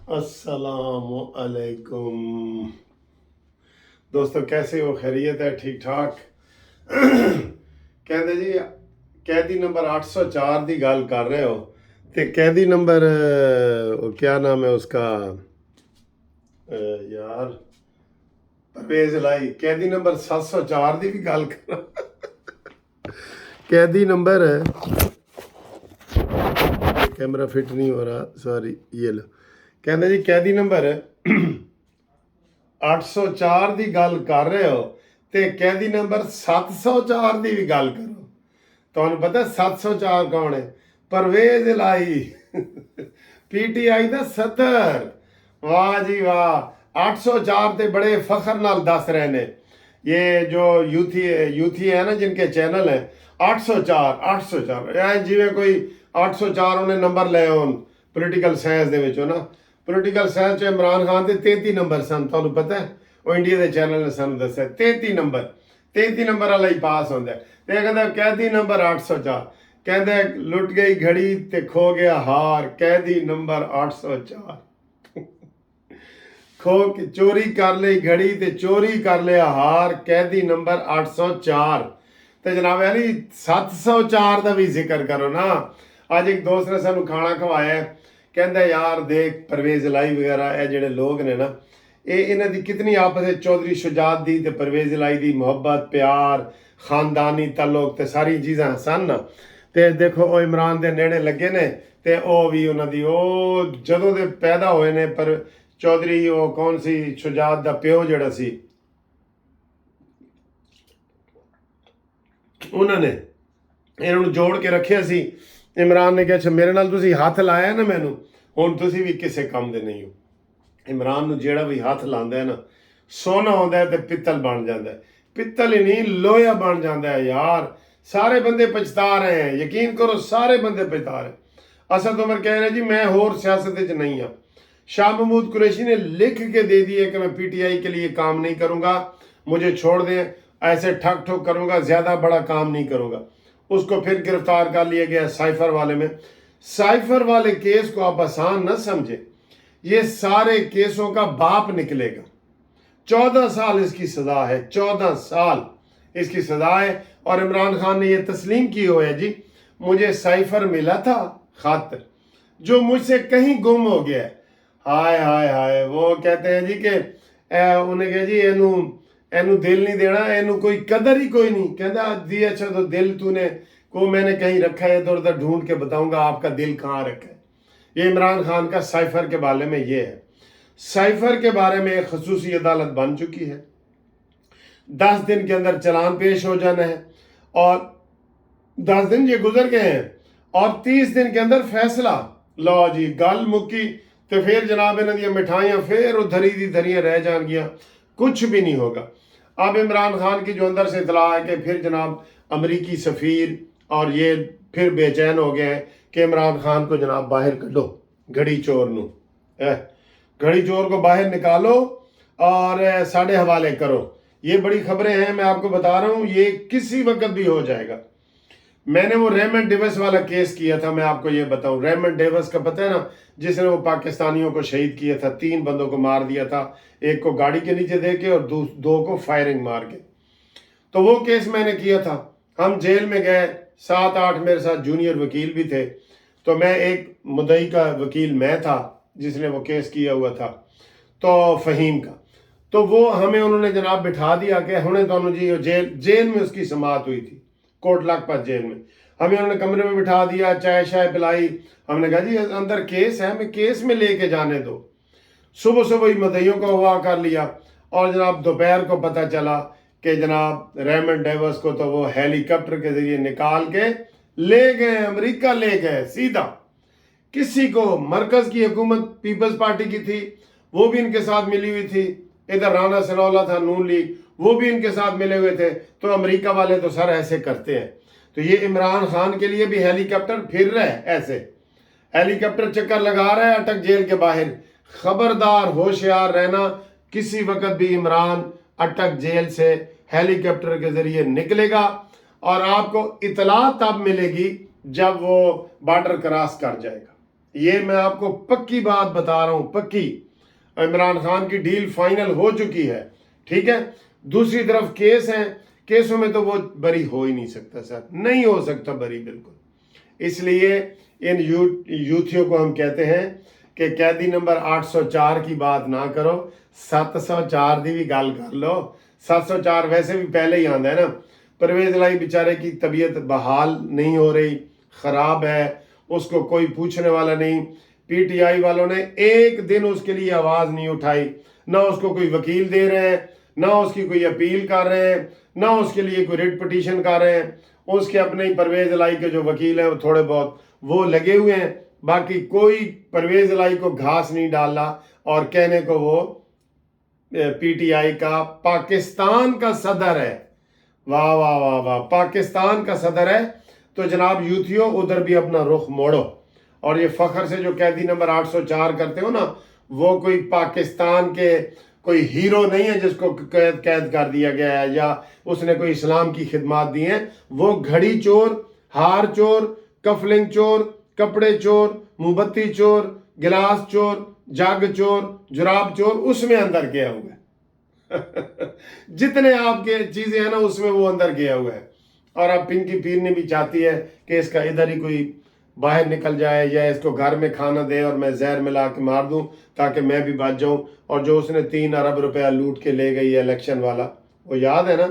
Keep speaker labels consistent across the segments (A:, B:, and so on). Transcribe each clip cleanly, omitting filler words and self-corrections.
A: अस्सलामु अलैकुम दोस्तों, कैसे हो? खैरियत है? ठीक ठाक। कहते जी, कैदी नंबर 804 की गल कर रहे हो तो कैदी नंबर क्या नाम है उसका? यार, परवेज लाई कैदी नंबर 704 की भी गल कर। कैदी नंबर, कैमरा फिट नहीं हो रहा, सॉरी, ये लो। कहते जी, कैदी नंबर 804 की गल कर रहे हो तो कैदी नंबर 704 की भी गल करो। तुहानू पता 704 कौन है? परवेज लाई, पीटीआई का सदर। वाह जी वाह। 804 ते बड़े फखर नाल दस रहे ने। ये जो यूथी है ना, जिनके चैनल है, 804 804 जिमें कोई 804 उन्हें नंबर ले होन पोलिटिकल साइंस दे विचों ना। पोलिटिकल साइंस च इमरान खान के 33 नंबर सन, तुहानू पता है? वो इंडिया के चैनल ने सानू दस्सिया 33 नंबर वाला ही पास होंदा है। ते कहंदा कैदी नंबर 804, कहंदा लुट गई घड़ी ते खो गया हार, कैदी नंबर 804। चोरी कर ली घड़ी ते चोरी कर लिया हार, कैदी नंबर 804। तो जनाब अली 704 का भी जिक्र करो ना। अज एक दोस्त ने सानू खाना खवाया, कहता यार देख परवेज लाई वगैरह ये जेडे लोग ने ना, ये इन्हां दी कितनी आपस में चौधरी शुजात दी ते परवेज लाई दी मोहब्बत प्यार खानदानी तल्लुक ते सारी चीज़ां सन ना। ते देखो वो इमरान दे नेड़े लगे ने, ते ओ भी उन्हां दी ओ जदों दे पैदा होए ने। पर चौधरी वो कौन सी शुजात दा प्यो जिहड़ा सी, उन्होंने इन्होंने जोड़ के रखे सी। इमरान ने कहा अच्छा मेरे नाल तुसी हथ लाया ना मैनू, हुण तुसी भी किसी काम दे नहीं हो। इमरान नू जेड़ा भी हथ लांदा है ना, सोना होंदा है ते पित्तल बन जाता है। पित्तल ही नहीं, लोहा बन जाता है यार। सारे बंदे पछता रहे हैं, यकीन करो सारे बंदे पछता रहे हैं। असद उमर कह रहे जी मैं होर सियासत च नहीं हाँ। शाह महमूद कुरैशी ने लिख के दे दिए कि मैं पीटीआई के लिए काम नहीं करूंगा, मुझे छोड़ दें, ऐसे ठक ठुक करूंगा, ज़्यादा बड़ा काम नहीं करूंगा। उसको फिर गिरफ्तार कर लिया गया साइफर वाले में। साइफर वाले केस को आप आसान न समझे, ये सारे केसों का बाप निकलेगा। 14 साल इसकी सजा है, 14 साल इसकी सजा है। और इमरान खान ने यह तस्लीम की हुआ है जी, मुझे साइफर मिला था खातर जो मुझसे कहीं गुम हो गया है। हाय हाय हाय। वो कहते हैं जी कि उन्हें कहा जी एनू एनू दिल नहीं देना, एनू कोई कदर ही कोई नहीं। कहता जी अच्छा तो दिल तूने को मैंने कहीं रखा है, इधर उधर ढूंढ के बताऊंगा आपका दिल कहाँ रखा है। ये इमरान खान का साइफर के बारे में ये है। साइफर के बारे में एक खसूसी अदालत बन चुकी है, 10 दिन के अंदर चलान पेश हो जाना है। और 10 दिन ये गुजर गए हैं और 30 दिन के अंदर फैसला। लो जी गल मुक्की। तो फिर जनाब इन्हों दी मिठाइयाँ फिर वो धरी दी धरियाँ रह जाएंगियाँ, कुछ भी नहीं होगा। अब इमरान खान की जो अंदर से इतला है कि फिर जनाब अमरीकी सफ़ीर और ये फिर बेचैन हो गए हैं कि इमरान खान को जनाब बाहर कढो, घड़ी चोर नू, घड़ी चोर को बाहर निकालो और साढ़े हवाले करो। ये बड़ी खबरें हैं, मैं आपको बता रहा हूँ, ये किसी वक्त भी हो जाएगा। मैंने वो रेमंड डेविस वाला केस किया था, मैं आपको ये बताऊं। रेमंड डेविस का पता है ना, जिसने वो पाकिस्तानियों को शहीद किया था, 3 बंदों को मार दिया था, एक को गाड़ी के नीचे दे के और 2 को फायरिंग मार के। तो वो केस मैंने किया था। हम जेल में गए, 7-8 मेरे साथ जूनियर वकील भी थे। तो मैं एक मुद्दई का वकील मैं था जिसने वो केस किया हुआ था, तो फ़हीम का। तो वो हमें उन्होंने जनाब बिठा दिया कि हमने दोनों जी जेल में उसकी समात हुई थी, कोट लखपत जेल में। हमें उन्होंने कमरे में बिठा दिया, चाय शाय पिलाई। हमने कहा जी अंदर केस है, हमें केस में लेके जाने दो। सुबह सुबह ही मदइयों को हुआ कर लिया और जनाब दोपहर को पता चला कि जनाब रेमंड डेविस को तो वो हेलीकॉप्टर के जरिए निकाल के ले गए, अमेरिका ले गए सीधा। किसी को मरकज की हुकूमत पीपल्स पार्टी की थी, वो भी इनके साथ मिली हुई थी। इधर राना सनाउल्लाह था नून लीग, वो भी इनके साथ मिले हुए थे। तो अमेरिका वाले तो सर ऐसे करते हैं। तो ये इमरान खान के लिए भी हेलीकॉप्टर फिर रहा है, ऐसे हेलीकॉप्टर चक्कर लगा रहा है अटक जेल के बाहर। खबरदार होशियार रहना, किसी वक्त भी इमरान अटक जेल से हेलीकॉप्टर के जरिए निकलेगा और आपको इतला तब मिलेगी जब वो बॉर्डर क्रॉस कर जाएगा। ये मैं आपको पक्की बात बता रहा हूँ, पक्की। इमरान खान की डील फाइनल हो चुकी है, ठीक है। दूसरी तरफ केस हैं, केसों में तो वो बरी हो ही नहीं सकता सर, नहीं हो सकता बरी बिल्कुल। इसलिए इन यूथियों को हम कहते हैं कि कैदी नंबर 804 की बात ना करो, 704 की भी गल कर लो। 704 वैसे भी पहले ही आंदा है ना। परवेज लाई बेचारे की तबीयत बहाल नहीं हो रही, खराब है, उसको कोई पूछने वाला नहीं। पीटीआई वालों ने एक दिन उसके लिए आवाज नहीं उठाई, ना उसको कोई वकील दे रहे हैं, ना उसकी कोई अपील कर रहे हैं, ना उसके लिए कोई रिट पिटीशन कर रहे हैं। उसके अपने ही परवेज लाई के जो वकील हैं वो थोड़े बहुत वो लगे हुए हैं, बाकी कोई परवेज लाई को घास नहीं डाला। और कहने को वो पीटीआई का पाकिस्तान का सदर है। वाह वाह वाह वाह, पाकिस्तान का सदर है। तो जनाब यूथियों, उधर भी अपना रुख मोड़ो। और ये फखर से जो कैदी नंबर 804 करते हो ना, वो कोई पाकिस्तान के कोई हीरो नहीं है जिसको कैद कर दिया गया है या उसने कोई इस्लाम की खिदमत दी है। वो घड़ी चोर, हार चोर, कफलिंग चोर, कपड़े चोर, मोमबत्ती चोर, गिलास चोर, जग चोर, जुराब चोर, उसमें अंदर गया हुआ है। जितने आपके चीजें हैं ना उसमें वो अंदर गया हुआ है। और अब पिंकी पीरनी भी चाहती है कि इसका इधर ही कोई बाहर निकल जाए या इसको घर में खाना दे और मैं जहर मिला के मार दूं ताकि मैं भी बच जाऊं। और जो उसने 3 अरब रुपया लूट के ले गई है इलेक्शन वाला, वो याद है ना।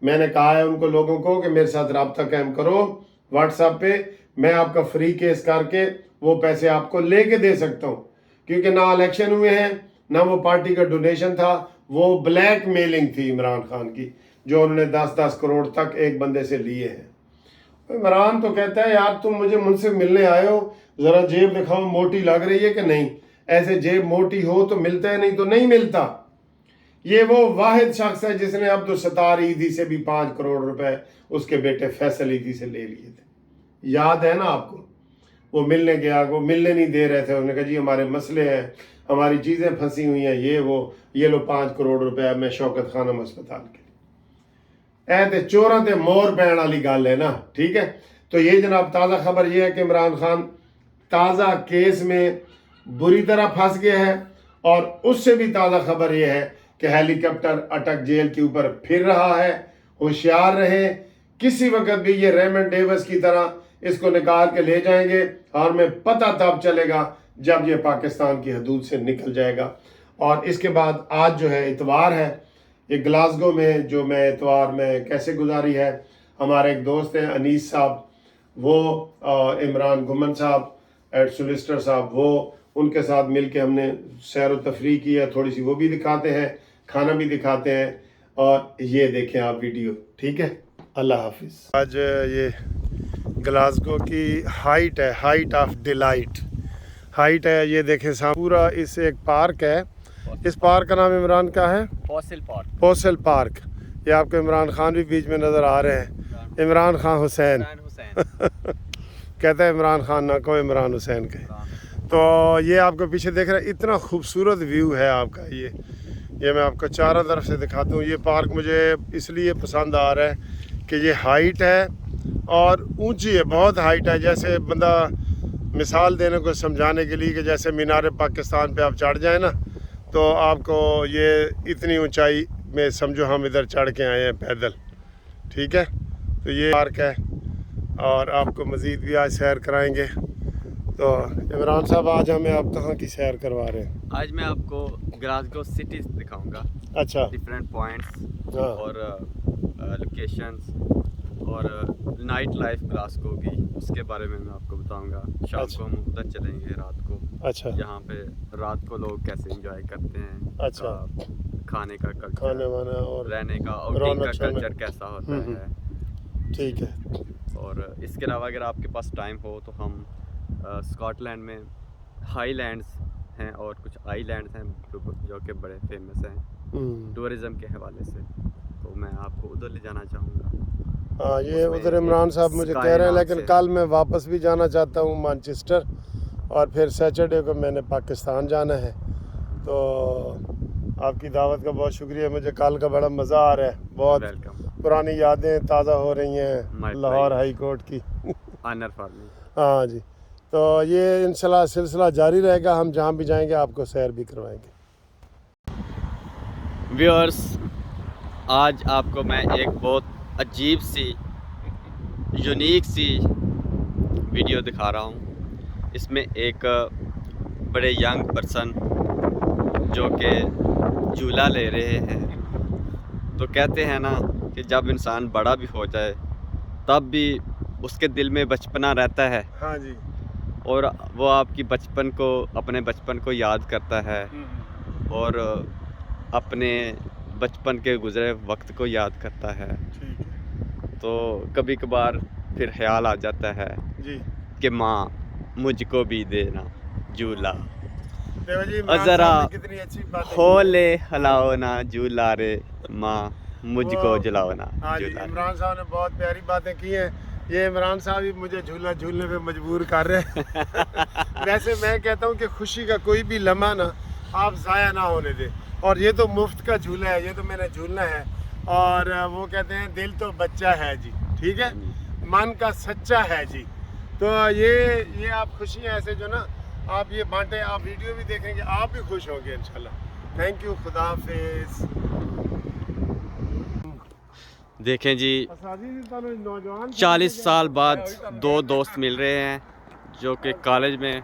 A: मैंने कहा है उनको लोगों को कि मेरे साथ रब्ता कायम करो व्हाट्सएप पे, मैं आपका फ्री केस करके वो पैसे आपको लेके दे सकता हूँ। क्योंकि ना इलेक्शन हुए हैं, ना वो पार्टी का डोनेशन था, वो ब्लैक मेलिंग थी इमरान खान की, जो उन्होंने 10-10 करोड़ तक एक बंदे से लिए हैं। इमरान तो कहता है यार तुम मुझसे मिलने आए हो, जरा जेब दिखाओ मोटी लग रही है कि नहीं। ऐसे जेब मोटी हो तो मिलता है, नहीं तो नहीं मिलता। ये वो वाहिद शख्स है जिसने अब्दुल सत्तार ईदी से भी 5 करोड़ रुपए उसके बेटे फैसल ईदी से ले लिए थे, याद है ना आपको। वो मिलने गया, वो मिलने नहीं दे रहे थे। उन्होंने कहा जी हमारे मसले हैं, हमारी चीज़ें फंसी हुई हैं, ये लो 5 करोड़ रुपया मैं शौकत खानम अस्पताल के। ऐ ते चोरां ते मोर पैण वाली गल है ना, ठीक है। तो ये जनाब ताज़ा खबर ये है कि इमरान खान ताज़ा केस में बुरी तरह फंस गया है। और उससे भी ताज़ा खबर ये है कि हेलीकॉप्टर अटक जेल के ऊपर फिर रहा है। होशियार रहे, किसी वक्त भी ये रेमंड डेविस की तरह इसको निकाल के ले जाएंगे और मैं पता तब चलेगा जब ये पाकिस्तान की हदूद से निकल जाएगा। और इसके बाद आज जो है इतवार है, ये ग्लासगो में जो मैं इतवार में कैसे गुजारी है, हमारे एक दोस्त हैं अनीस साहब, वो इमरान गुमन साहब एड सोलिसिटर साहब, वो उनके साथ मिल के हमने सैर व तफरी की है। थोड़ी सी वो भी दिखाते हैं, खाना भी दिखाते हैं। और ये देखें आप वीडियो, ठीक है। अल्लाह हाफिज़। आज ये ग्लासगो की हाइट है, हाइट ऑफ डिलाइट हाइट है। ये देखें साहब, पूरा इस एक पार्क है। इस पार्क का नाम इमरान का है पोसल पार्क। ये आपको इमरान खान भी बीच में नज़र आ रहे हैं, इमरान खान हुसैन कहता है इमरान खान ना कहो, इमरान हुसैन कहे। तो ये आपको पीछे देख रहे हैं, इतना खूबसूरत व्यू है आपका। ये मैं आपको चारों तरफ से दिखाता हूँ। ये पार्क मुझे इसलिए पसंद आ रहा है कि ये हाइट है और ऊंची है, बहुत हाइट है। जैसे बंदा मिसाल देने को समझाने के लिए कि जैसे मीनार पाकिस्तान पे आप चढ़ जाए ना, तो आपको ये इतनी ऊंचाई में समझो हम इधर चढ़ के आए हैं पैदल, ठीक है। तो ये पार्क है और आपको मज़ीद भी आज सैर कराएंगे। तो इमरान साहब आज हमें आप कहाँ की सैर करवा रहे हैं?
B: आज मैं आपको ग्लासगो सिटी दिखाऊंगा।
A: अच्छा,
B: डिफरेंट पॉइंट्स
A: हाँ।
B: और लोकेशंस और नाइट लाइफ ग्लासगो की, उसके बारे में मैं आपको बताऊंगा। शाम को हम उधर चलेंगे, रात को।
A: अच्छा,
B: यहाँ पे रात को लोग कैसे एंजॉय करते हैं।
A: अच्छा,
B: खाने का कल्चर,
A: खाने वाना और
B: रहने का, आउटिंग का कल्चर कैसा होता है,
A: ठीक है।
B: और इसके अलावा अगर आपके पास टाइम हो तो हम स्कॉटलैंड में हाईलैंड्स हैं और कुछ आईलैंड्स हैं जो कि बड़े फेमस हैं टूरिज़म के हवाले से, तो मैं आपको उधर ले जाना चाहूँगा।
A: हाँ, ये उधर इमरान साहब मुझे कह रहे हैं, लेकिन कल मैं वापस भी जाना चाहता हूँ मैनचेस्टर, और फिर सैटरडे को मैंने पाकिस्तान जाना है। तो आपकी दावत का बहुत शुक्रिया, मुझे कल का बड़ा मज़ा आ रहा है। बहुत पुरानी यादें ताज़ा हो रही हैं लाहौर हाई कोर्ट की।
B: Honour for me.
A: हाँ जी, तो ये इंशाल्लाह सिलसिला जारी रहेगा, हम जहाँ भी जाएंगे आपको सैर भी करवाएंगे।
B: व्यूअर्स, आज आपको मैं एक बहुत अजीब सी यूनिक सी वीडियो दिखा रहा हूँ। इसमें एक बड़े यंग पर्सन जो कि झूला ले रहे हैं। तो कहते हैं ना कि जब इंसान बड़ा भी हो जाए तब भी उसके दिल में बचपना रहता है।
A: हाँ जी।
B: और वो आपकी अपने बचपन को याद करता है और अपने बचपन के गुजरे वक्त को याद करता है।
A: ठीक है।
B: तो कभी कभार फिर ख्याल आ जाता है
A: जी
B: कि माँ मुझको भी देना झूला,
A: देखो जी,
B: और ज़रा
A: कितनी अच्छी बात
B: होले हलाओ ना झूला रे माँ, मुझको
A: वो-
B: झुलाओ ना
A: हाँ जी,
B: झूला रे।
A: इमरान साहब ने बहुत प्यारी बातें की हैं। ये इमरान साहब ही मुझे झूला झूलने पे मजबूर कर रहे हैं। वैसे मैं कहता हूँ कि खुशी का कोई भी लम्हा ना आप ज़ाया ना होने दें। और ये तो मुफ्त का झूला है, ये तो मैंने झूलना है। और वो कहते हैं दिल तो बच्चा है जी, ठीक है, मन का सच्चा है जी। तो ये आप खुशियाँ ऐसे जो ना आप ये बांटे, आप वीडियो भी देखेंगे, आप भी खुश होंगे इंशाल्लाह। थैंक यू, खुदा हाफिज़।
B: देखें जी, 40 साल बाद दो दोस्त मिल रहे हैं जो कि कॉलेज में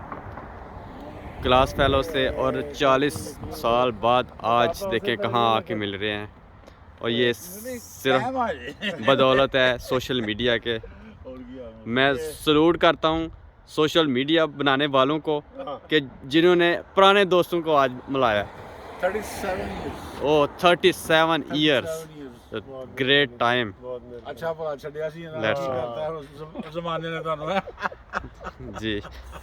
B: क्लास फेलो से, और 40 साल बाद आज देखें कहाँ आके मिल रहे हैं। और ये सिर्फ बदौलत है सोशल मीडिया के। मैं सलूट करता हूँ सोशल मीडिया बनाने वालों को कि जिन्होंने पुराने दोस्तों को आज मिलाया। 37 ईयर्स, ग्रेट टाइम।
C: अच्छा भला छड़िया सी
B: Let's
C: ज़माने ने तुहानू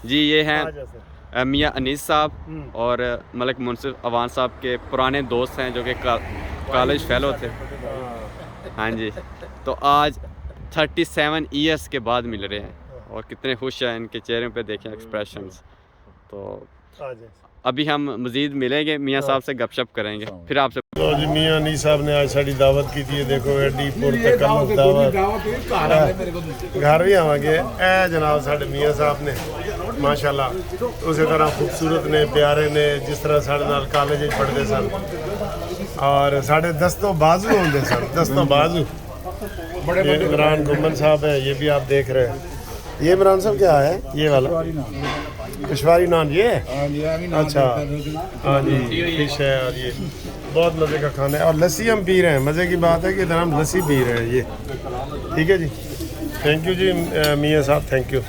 B: जी ये हैं मियाँ अनीस साहब और मलिक मुनसिफ अवान साहब के पुराने दोस्त हैं जो कि कॉलेज फेलो थे। हाँ जी, तो आज 37 ईयर्स के बाद मिल रहे हैं और कितने खुश हैं, इनके चेहरे पे देखें एक्सप्रेशंस। तो अभी हम मज़ीद मिलेंगे, मियाँ साहब से गपशप करेंगे, फिर आपसे।
A: तो जी मियाँ अनीस साहब ने आज साड़ी दावत की थी। देखो एडी पुरतकल्लुफ़ दावत, घर भी आवांगे। ए जनाब साढ़े मियाँ साहब ने माशाल्लाह उसी तरह खूबसूरत ने, प्यारे ने, जिस तरह साढ़े नाल कॉलेज पढ़ते सन और साढ़े दस्तों बाजू होंगे सन, दस्तों बाजू। ये इमरान गुम्मन साहब है, ये भी आप देख रहे हैं। ये इमरान साहब क्या है, ये वाला पिशवारी नान, ये अच्छा, हाँ जी, फिश है। और ये बहुत मज़े का खाना है और लस्सी हम पी रहे हैं। मज़े की बात है कि इधर हम लस्सी पी रहे हैं ये। ठीक है जी, थैंक यू जी मियाँ साहब, थैंक यू।